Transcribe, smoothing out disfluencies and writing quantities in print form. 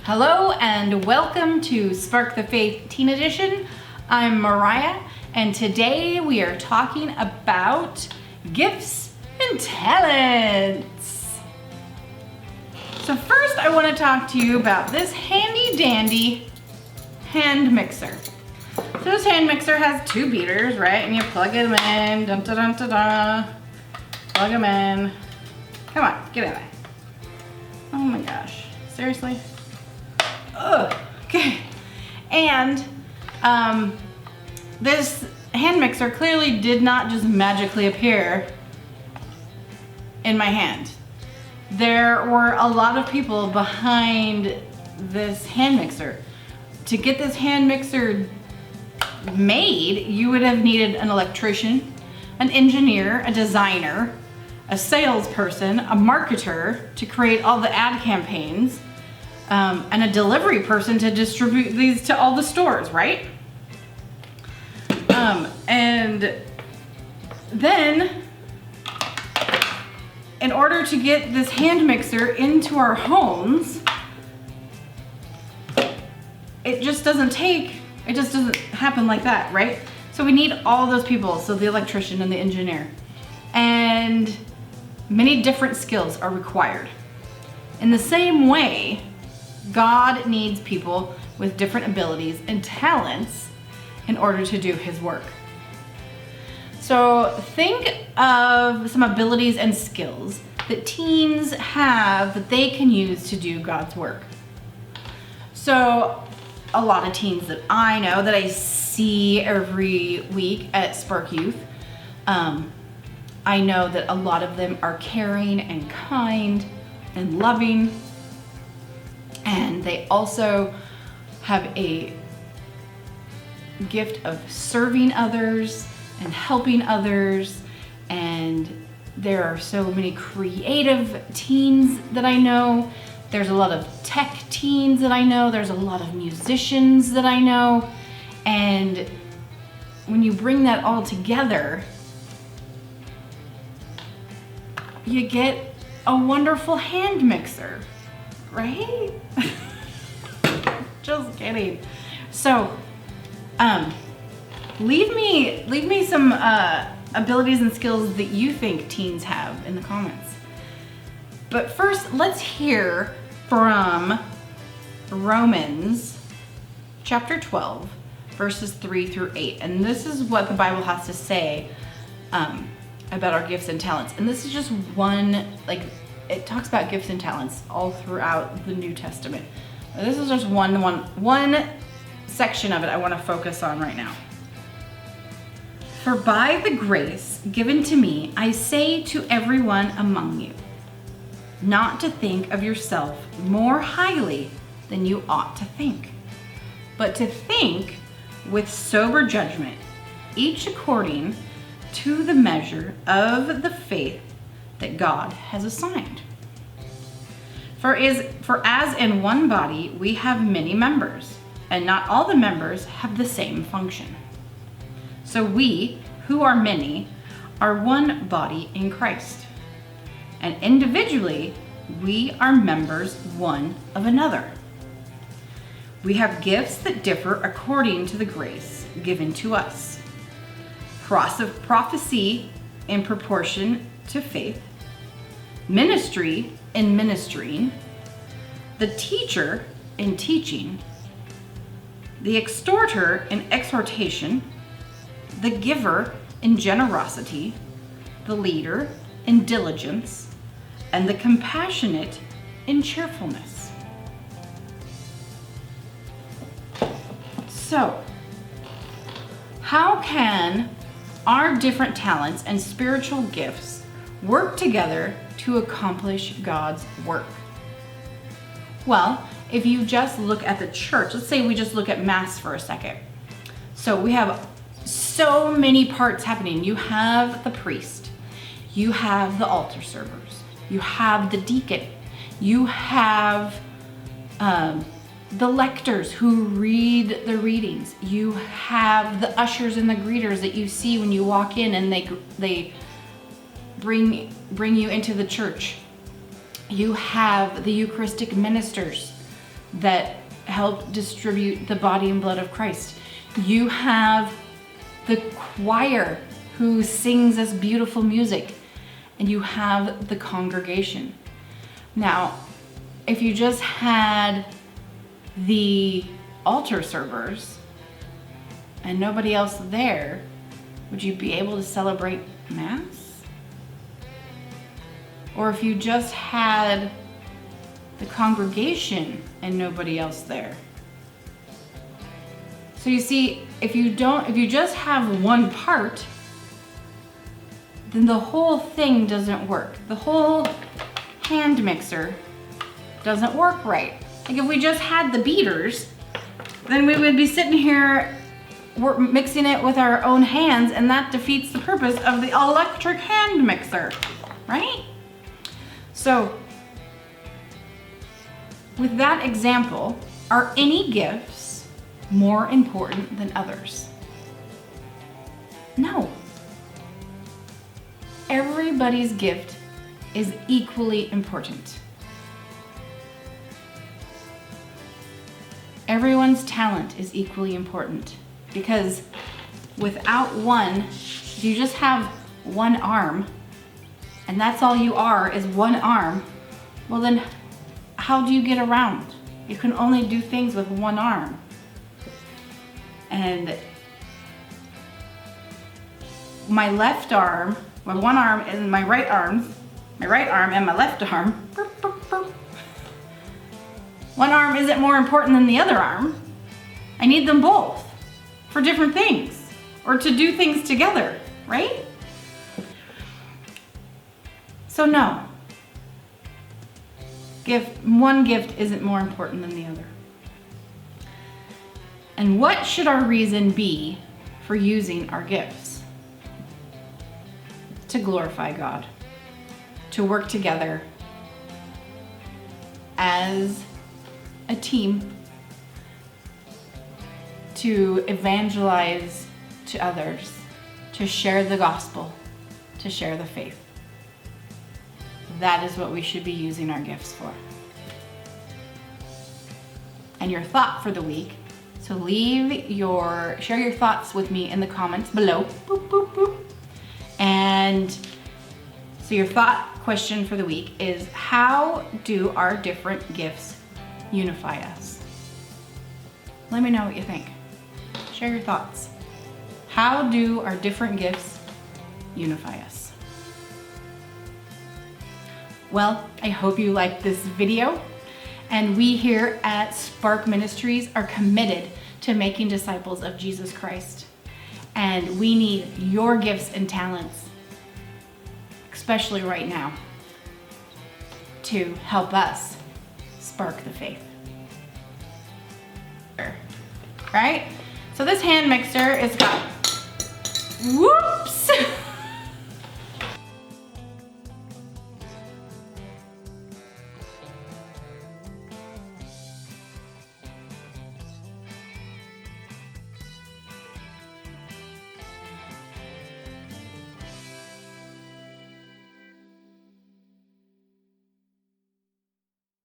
Hello and welcome to Spark the Faith Teen Edition. I'm Mariah and today we are talking about gifts and talents. So first I want to talk to you about this handy dandy hand mixer. So this hand mixer has two beaters, right? And you plug them in, dun, dun, dun, dun, dun. Plug them in. Come on, get in there. Oh my gosh, seriously? Ugh. Okay, and this hand mixer clearly did not just magically appear in my hand. There were a lot of people behind this hand mixer. To get this hand mixer made, you would have needed an electrician, an engineer, a designer, a salesperson, a marketer to create all the ad campaigns, and a delivery person to distribute these to all the stores, right? And then, in order to get this hand mixer into our homes, it just doesn't happen like that, right? So we need all those people, so the electrician and the engineer. And many different skills are required. In the same way, God needs people with different abilities and talents in order to do his work. So think of some abilities and skills that teens have that they can use to do God's work. So a lot of teens that I know, that I see every week at Spark Youth, I know that a lot of them are caring and kind and loving. And they also have a gift of serving others and helping others. And there are so many creative teens that I know. There's a lot of tech teens that I know. There's a lot of musicians that I know. And when you bring that all together, you get a wonderful hand mixer, right? Just kidding. So, leave me some abilities and skills that you think teens have in the comments. But first, let's hear from Romans chapter 12, verses 3 through 8. And this is what the Bible has to say about our gifts and talents. And this is just one, it talks about gifts and talents all throughout the New Testament. This is just one section of it I want to focus on right now. For by the grace given to me, I say to everyone among you, not to think of yourself more highly than you ought to think, but to think with sober judgment, each according to the measure of the faith that God has assigned. For as in one body we have many members, and not all the members have the same function. So we, who are many, are one body in Christ, and individually we are members one of another. We have gifts that differ according to the grace given to us. Prophecy in proportion to faith, ministry in ministering, the teacher in teaching, the exhorter in exhortation, the giver in generosity, the leader in diligence, and the compassionate in cheerfulness. So, how can our different talents and spiritual gifts work together to accomplish God's work? Well, if you just look at the church, let's say we just look at Mass for a second. So we have so many parts happening. You have the priest, you have the altar servers, you have the deacon, you have the lectors who read the readings, you have the ushers and the greeters that you see when you walk in and they bring you into the church. You have the Eucharistic ministers, that help distribute the body and blood of Christ. You have the choir who sings us beautiful music, and you have the congregation. Now, if you just had the altar servers and nobody else there, would you be able to celebrate Mass? Or if you just had the congregation and nobody else there? So you see, if you just have one part, then the whole thing doesn't work. The whole hand mixer doesn't work right. Like if we just had the beaters, then we would be sitting here mixing it with our own hands, and that defeats the purpose of the electric hand mixer, right? So, with that example, are any gifts more important than others? No. Everybody's gift is equally important. Everyone's talent is equally important, because without one, if you just have one arm, and that's all you are is one arm, well then how do you get around? You can only do things with one arm. And my left arm, my one arm and my right arm and my left arm, one arm isn't more important than the other arm. I need them both for different things, or to do things together, right? So no, one gift isn't more important than the other. And what should our reason be for using our gifts? To glorify God, to work together as a team, to evangelize to others, to share the gospel, to share the faith. That is what we should be using our gifts for. And your thought for the week, so share your thoughts with me in the comments below. Boop, boop, boop. And so your thought question for the week is, how do our different gifts unify us? Let me know what you think. Share your thoughts. How do our different gifts unify us? Well, I hope you liked this video, and we here at Spark Ministries are committed to making disciples of Jesus Christ. And we need your gifts and talents, especially right now, to help us spark the faith. Right? So this hand mixer has got, whoops!